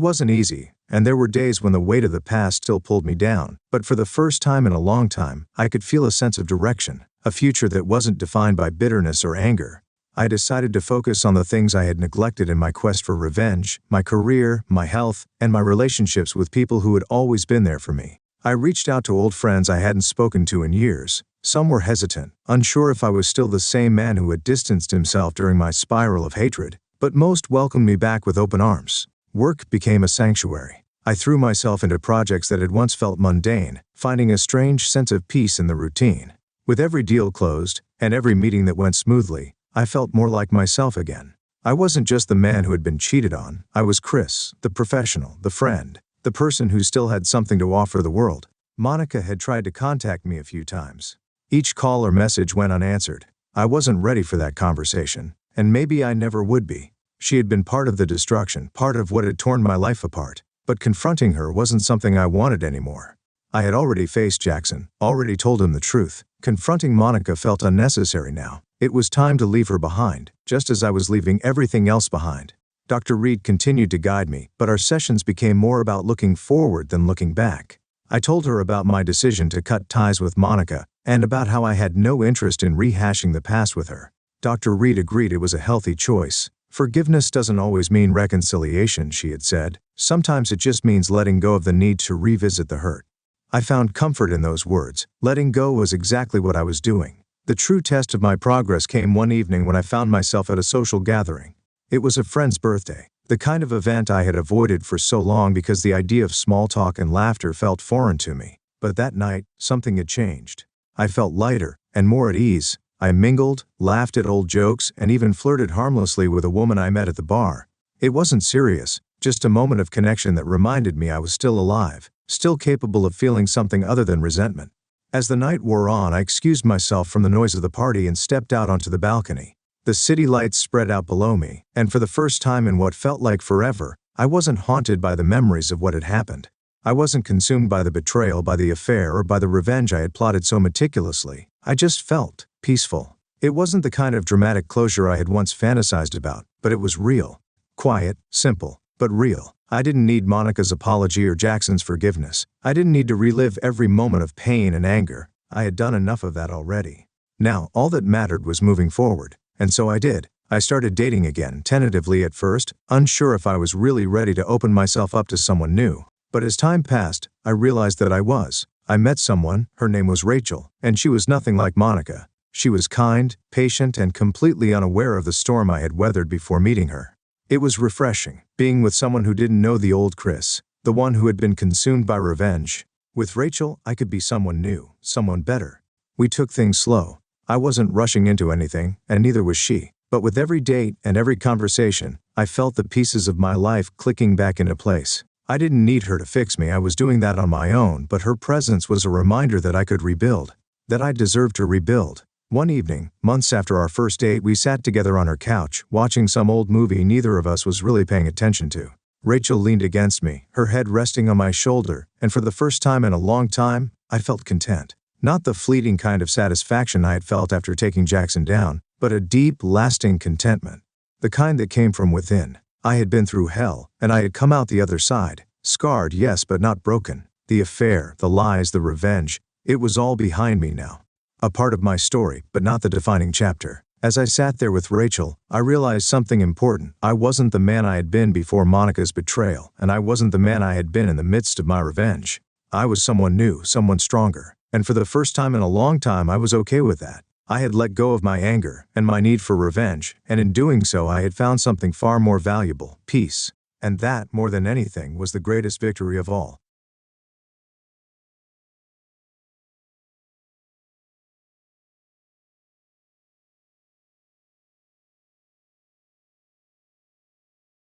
wasn't easy, and there were days when the weight of the past still pulled me down, but for the first time in a long time, I could feel a sense of direction, a future that wasn't defined by bitterness or anger. I decided to focus on the things I had neglected in my quest for revenge: my career, my health, and my relationships with people who had always been there for me. I reached out to old friends I hadn't spoken to in years. Some were hesitant, unsure if I was still the same man who had distanced himself during my spiral of hatred, but most welcomed me back with open arms. Work became a sanctuary. I threw myself into projects that had once felt mundane, finding a strange sense of peace in the routine. With every deal closed, and every meeting that went smoothly, I felt more like myself again. I wasn't just the man who had been cheated on. I was Chris, the professional, the friend, the person who still had something to offer the world. Monica had tried to contact me a few times. Each call or message went unanswered. I wasn't ready for that conversation, and maybe I never would be. She had been part of the destruction, part of what had torn my life apart, but confronting her wasn't something I wanted anymore. I had already faced Jackson, already told him the truth. Confronting Monica felt unnecessary now. It was time to leave her behind, just as I was leaving everything else behind. Dr. Reed continued to guide me, but our sessions became more about looking forward than looking back. I told her about my decision to cut ties with Monica, and about how I had no interest in rehashing the past with her. Dr. Reed agreed it was a healthy choice. Forgiveness doesn't always mean reconciliation, she had said. Sometimes it just means letting go of the need to revisit the hurt. I found comfort in those words. Letting go was exactly what I was doing. The true test of my progress came one evening when I found myself at a social gathering. It was a friend's birthday, the kind of event I had avoided for so long because the idea of small talk and laughter felt foreign to me. But that night, something had changed. I felt lighter and more at ease. I mingled, laughed at old jokes, and even flirted harmlessly with a woman I met at the bar. It wasn't serious, just a moment of connection that reminded me I was still alive, still capable of feeling something other than resentment. As the night wore on, I excused myself from the noise of the party and stepped out onto the balcony. The city lights spread out below me, and for the first time in what felt like forever, I wasn't haunted by the memories of what had happened. I wasn't consumed by the betrayal, by the affair, or by the revenge I had plotted so meticulously. I just felt peaceful. It wasn't the kind of dramatic closure I had once fantasized about, but it was real. Quiet, simple, but real. I didn't need Monica's apology or Jackson's forgiveness. I didn't need to relive every moment of pain and anger. I had done enough of that already. Now, all that mattered was moving forward. And so I did. I started dating again, tentatively at first, unsure if I was really ready to open myself up to someone new. But as time passed, I realized that I was. I met someone, her name was Rachel, and she was nothing like Monica. She was kind, patient, and completely unaware of the storm I had weathered before meeting her. It was refreshing, being with someone who didn't know the old Chris, the one who had been consumed by revenge. With Rachel, I could be someone new, someone better. We took things slow. I wasn't rushing into anything, and neither was she. But with every date and every conversation, I felt the pieces of my life clicking back into place. I didn't need her to fix me, I was doing that on my own, but her presence was a reminder that I could rebuild, that I deserved to rebuild. One evening, months after our first date, we sat together on her couch, watching some old movie neither of us was really paying attention to. Rachel leaned against me, her head resting on my shoulder, and for the first time in a long time, I felt content. Not the fleeting kind of satisfaction I had felt after taking Jackson down, but a deep, lasting contentment. The kind that came from within. I had been through hell, and I had come out the other side. Scarred, yes, but not broken. The affair, the lies, the revenge, it was all behind me now. A part of my story, but not the defining chapter. As I sat there with Rachel, I realized something important. I wasn't the man I had been before Monica's betrayal, and I wasn't the man I had been in the midst of my revenge. I was someone new, someone stronger, and for the first time in a long time I was okay with that. I had let go of my anger and my need for revenge, and in doing so I had found something far more valuable: peace. And that, more than anything, was the greatest victory of all.